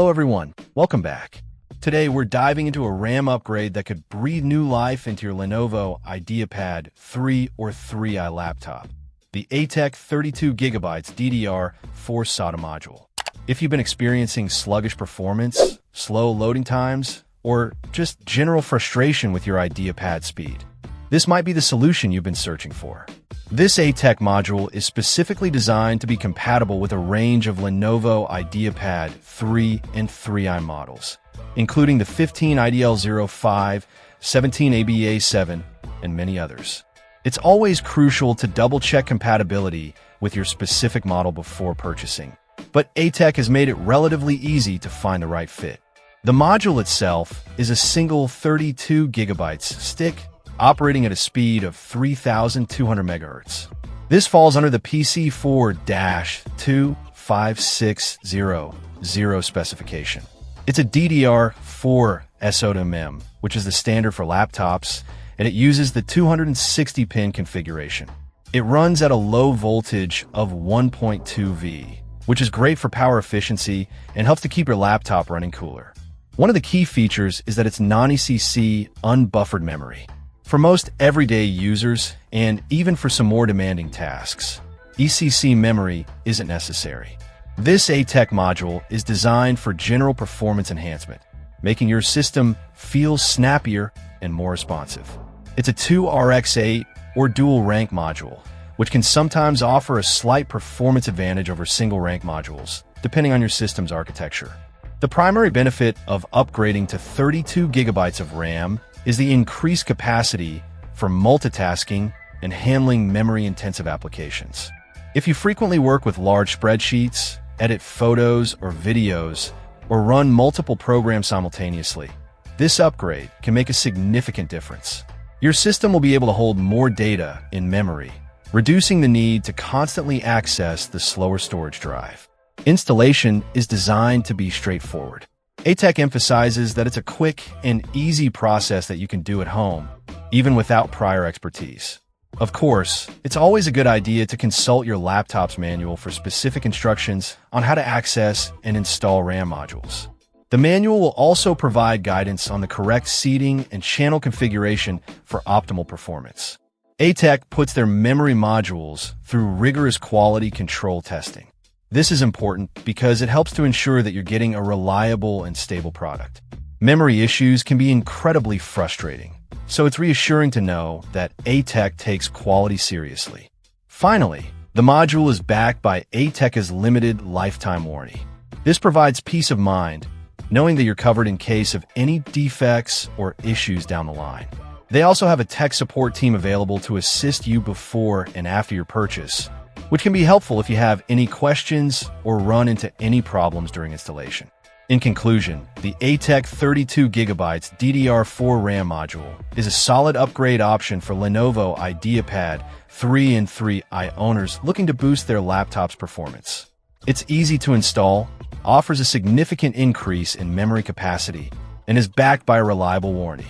Hello everyone, welcome back. Today we're diving into a RAM upgrade that could breathe new life into your Lenovo IdeaPad 3 or 3i laptop, the ATEC 32GB DDR4 SATA module. If you've been experiencing sluggish performance, slow loading times, or just general frustration with your IdeaPad speed, this might be the solution you've been searching for. This ATEC module is specifically designed to be compatible with a range of Lenovo IdeaPad 3 and 3i models, including the 15IDL05, 17ABA7, and many others. It's always crucial to double-check compatibility with your specific model before purchasing, but ATEC has made it relatively easy to find the right fit. The module itself is a single 32GB stick operating at a speed of 3,200 MHz. This falls under the PC4-25600 specification. It's a DDR4 SODIMM, which is the standard for laptops, and it uses the 260-pin configuration. It runs at a low voltage of 1.2 V, which is great for power efficiency and helps to keep your laptop running cooler. One of the key features is that it's non-ECC unbuffered memory. For most everyday users, and even for some more demanding tasks, ECC memory isn't necessary. This ATEC module is designed for general performance enhancement, making your system feel snappier and more responsive. It's a 2RX8 or dual rank module, which can sometimes offer a slight performance advantage over single rank modules, depending on your system's architecture. The primary benefit of upgrading to 32GB of RAM is the increased capacity for multitasking and handling memory-intensive applications. If you frequently work with large spreadsheets, edit photos or videos, or run multiple programs simultaneously, this upgrade can make a significant difference. Your system will be able to hold more data in memory, reducing the need to constantly access the slower storage drive. Installation is designed to be straightforward. ATEC emphasizes that it's a quick and easy process that you can do at home, even without prior expertise. Of course, it's always a good idea to consult your laptop's manual for specific instructions on how to access and install RAM modules. The manual will also provide guidance on the correct seating and channel configuration for optimal performance. ATEC puts their memory modules through rigorous quality control testing. This is important because it helps to ensure that you're getting a reliable and stable product. Memory issues can be incredibly frustrating, so it's reassuring to know that ATEC takes quality seriously. Finally, the module is backed by ATEC's limited lifetime warranty. This provides peace of mind, knowing that you're covered in case of any defects or issues down the line. They also have a tech support team available to assist you before and after your purchase, which can be helpful if you have any questions or run into any problems during installation. In conclusion, the ATEC 32GB DDR4 RAM module is a solid upgrade option for Lenovo IdeaPad 3 and 3i owners looking to boost their laptop's performance. It's easy to install, offers a significant increase in memory capacity, and is backed by a reliable warranty.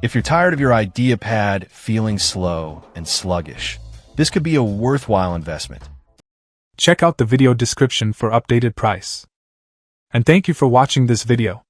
If you're tired of your IdeaPad feeling slow and sluggish, this could be a worthwhile investment. Check out the video description for updated price. And thank you for watching this video.